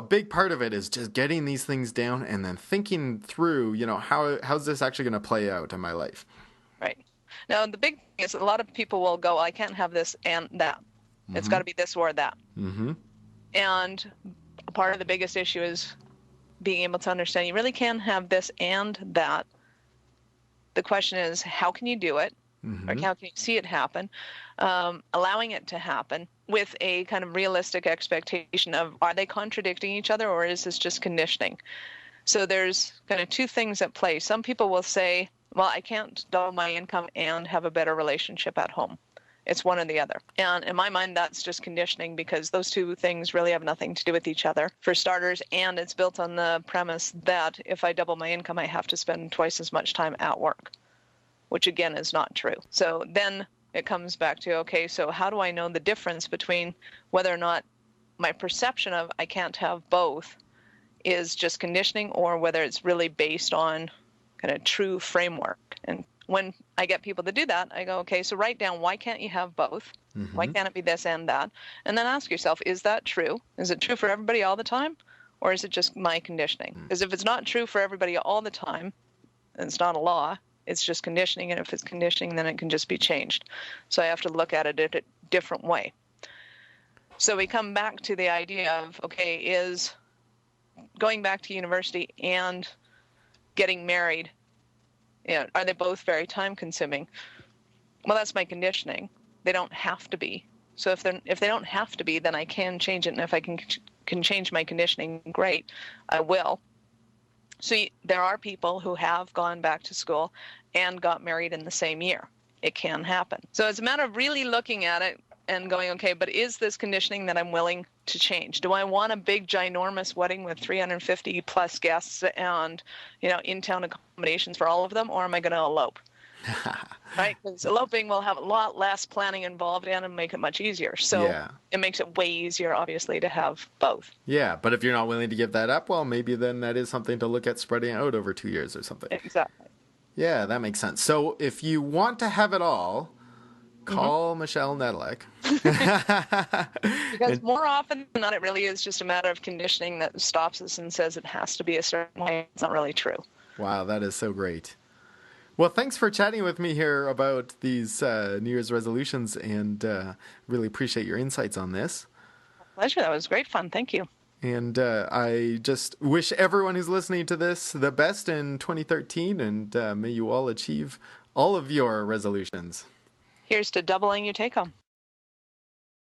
big part of it is just getting these things down and then thinking through, how's this actually going to play out in my life? Right. Now, the big thing is a lot of people will go, I can't have this and that. It's got Mm-hmm. to be this or that. Mm-hmm. And part of the biggest issue is being able to understand you really can have this and that. The question is, how can you do it? Or Mm-hmm. how can you see it happen? Allowing it to happen with a kind of realistic expectation of, are they contradicting each other, or is this just conditioning? So there's kind of two things at play. Some people will say, well, I can't double my income and have a better relationship at home. It's one or the other. And in my mind, that's just conditioning, because those two things really have nothing to do with each other, for starters. And it's built on the premise that if I double my income, I have to spend twice as much time at work, which again is not true. So then it comes back to, okay, so how do I know the difference between whether or not my perception of I can't have both is just conditioning, or whether it's really based on kind of true framework? And when I get people to do that, I go, okay, so write down, why can't you have both? Why Mm-hmm. can't it be this and that? And then ask yourself, is that true? Is it true for everybody all the time? Or is it just my conditioning? Because if it's not true for everybody all the time, then it's not a law. It's just conditioning. And if it's conditioning, then it can just be changed. So I have to look at it in a different way. So we come back to the idea of, okay, is going back to university and getting married, are they both very time consuming? Well, that's my conditioning. They don't have to be. So if they don't have to be, then I can change it. And if I can change my conditioning, great, I will. So there are people who have gone back to school and got married in the same year. It can happen. So it's a matter of really looking at it and going, okay, but is this conditioning that I'm willing to change? Do I want a big, ginormous wedding with 350 plus guests and, in-town accommodations for all of them, or am I going to elope? Right? Because eloping will have a lot less planning involved and make it much easier. So Yeah. it makes it way easier, obviously, to have both. Yeah, but if you're not willing to give that up, well, maybe then that is something to look at spreading out over 2 years or something. Exactly. Yeah, that makes sense. So if you want to have it all, call Michelle Nedelec. Because more often than not, it really is just a matter of conditioning that stops us and says it has to be a certain way. It's not really true. Wow, that is so great. Well, thanks for chatting with me here about these New Year's resolutions, and really appreciate your insights on this. Pleasure. That was great fun. Thank you. And I just wish everyone who's listening to this the best in 2013, and may you all achieve all of your resolutions. Here's to doubling your take home.